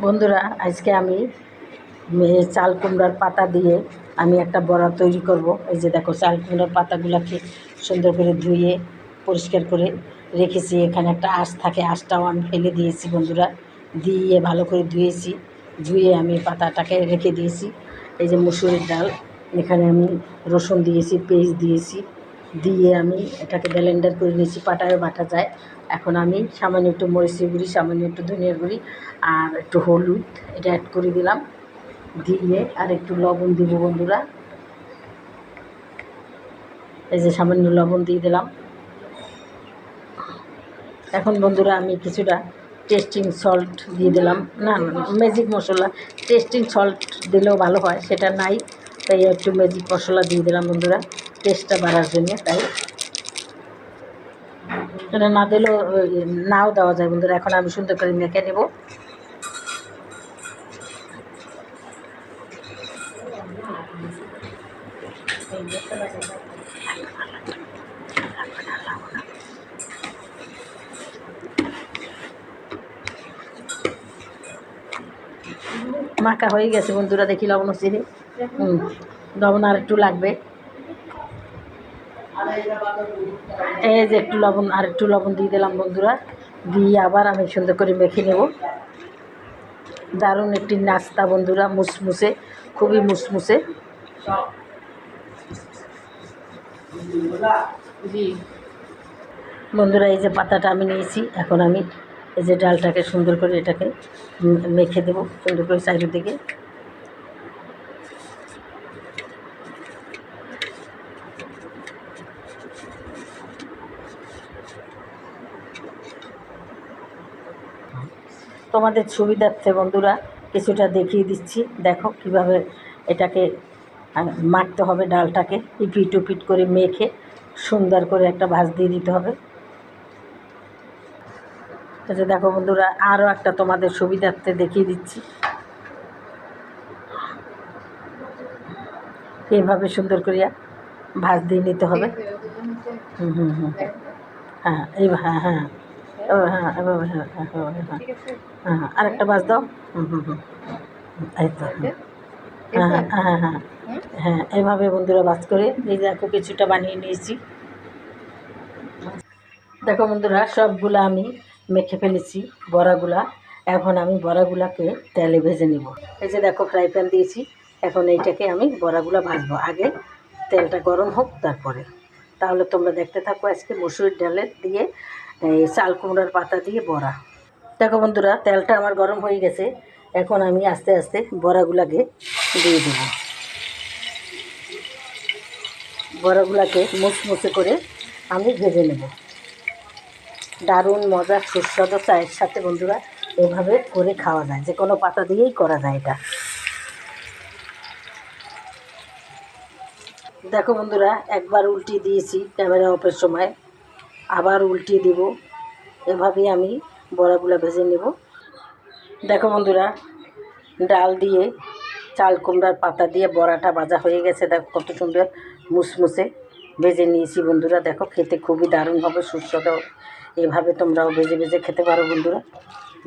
বন্ধুরা, আজকে আমি চাল কুমড়ার পাতা দিয়ে আমি একটা বড়া তৈরি করব। এই যে দেখো, চাল কুমড়ার পাতাগুলোকে সুন্দর করে ধুয়ে পরিষ্কার করে রেখেছি। এখানে একটা আঁশ থাকে, আঁশটাও আমি ফেলে দিয়েছি বন্ধুরা, দিয়ে ভালো করে ধুয়ে আমি পাতাটাকে রেখে দিয়েছি। এই যে মুসুরির ডাল, এখানে আমি রসুন দিয়েছি, পেঁয়াজ দিয়েছি, দিয়ে আমি এটাকে ব্লেন্ডার করে নিয়েছি, পাটায়ও বাটা যায়। এখন আমি সামান্য একটু মরিচের গুঁড়ি, সামান্য একটু ধনিয়ার গুঁড়ি আর একটু হলুদ এটা অ্যাড করে দিলাম, দিয়ে আর একটু লবণ দিব বন্ধুরা। এই যে সামান্য লবণ দিয়ে দিলাম। এখন বন্ধুরা আমি কিছুটা টেস্টিং সল্ট দিয়ে দিলাম, না ম্যাজিক মশলা, টেস্টিং সল্ট দিলেও ভালো হয়, সেটা নাই, তাই একটু ম্যাজিক মশলা দিয়ে দিলাম বন্ধুরা, টেস্টটা বাড়ার জন্য। তাই এটা না দিলেও নাও দেওয়া যায় বন্ধুরা। এখন আমি সুন্দর করে মেখে নেব। মাখা হয়ে গেছে বন্ধুরা, দেখি লবণ চিনি, লবণ আর একটু লাগবে। এই যে একটু লবণ, আর একটু লবণ দিয়ে দিলাম বন্ধুরা, দিয়ে আবার আমি সুন্দর করে মেখে নেব। দারুণ একটি নাস্তা বন্ধুরা, মুসমুসে, খুবই মুসমুসে। বন্ধুরা, এই যে পাতাটা আমি নিয়েছি, এখন আমি এই যে ডালটাকে সুন্দর করে এটাকে মেখে দেবো সুন্দর করে চারিদিকে। তোমাদের সুবিধার্থে বন্ধুরা কিছুটা দেখিয়ে দিচ্ছি, দেখো কিভাবে এটাকে মাখতে হবে। ডালটাকে ইপিট উপিট করে মেখে সুন্দর করে একটা ভাঁজ দিয়ে দিতে হবে। আচ্ছা দেখো বন্ধুরা, আরও একটা তোমাদের সুবিধার্থে দেখিয়ে দিচ্ছি, এইভাবে সুন্দর করিয়া ভাঁজ দিয়ে নিতে হবে। হ্যাঁ এইভাবে, হ্যাঁ হ্যাঁ হ্যাঁ এভাবে, হ্যাঁ হ্যাঁ হ্যাঁ হ্যাঁ আরেকটা ভাঁজ দাও। এই তো, হ্যাঁ হ্যাঁ হ্যাঁ হ্যাঁ হ্যাঁ এইভাবে বন্ধুরা ভাঁজ করে এই দেখো কিছুটা বানিয়ে নিয়েছি। দেখো বন্ধুরা, সবগুলো আমি মেখে ফেলেছি বড়াগুলা। এখন আমি বড়াগুলাকে তেলে ভেজে নিব। এই যে দেখো, ফ্রাই প্যান দিয়েছি, এখন এইটাকে আমি বড়াগুলো ভাজবো। আগে তেলটা গরম হোক, তারপরে। তাহলে তোমরা দেখতে থাকো আজকে মসুরির ডালের দিয়ে এই চাল কুমড়ার পাতা দিয়ে বড়া। দেখো বন্ধুরা, তেলটা আমার গরম হয়ে গেছে, এখন আমি আস্তে আস্তে বড়াগুলাকে দিয়ে দেব। বড়াগুলাকে মুচমুচে করে আমি ভেজে নেব। দারুণ মজার সুস্বাদু চায়ের সাথে বন্ধুরা এভাবে করে খাওয়া যায়, যে কোনো পাতা দিয়েই করা যায় এটা। দেখো বন্ধুরা, একবার উল্টিয়ে দিয়েছি ক্যামেরা অফের সময়, আবার উল্টিয়ে দিব। এভাবেই আমি বড়াগুলো ভেজে নেব। দেখো বন্ধুরা, ডাল দিয়ে চাল কুমড়ার পাতা দিয়ে বড়াটা ভাজা হয়ে গেছে। দেখো কত সুন্দর মুসমুসে ভেজে নিয়েছি বন্ধুরা। দেখো খেতে খুবই দারুণ হবে, সুস্বাদু। এভাবে তোমরাও ভেজে ভেজে খেতে পারো বন্ধুরা।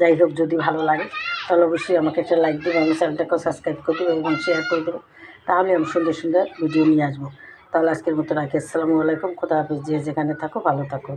যাই হোক, যদি ভালো লাগে তাহলে অবশ্যই আমাকে একটা লাইক দেবো, আমার চ্যানেলটাকেও সাবস্ক্রাইব করে দেবো এবং শেয়ার করে দেবো। তাহলে আমি সুন্দর সুন্দর ভিডিও নিয়ে আসবো। তাহলে আজকের মতো রাখি। আসসালামু আলাইকুম, খোদা হাফেজ। যে যেখানে থাকো ভালো থাকো।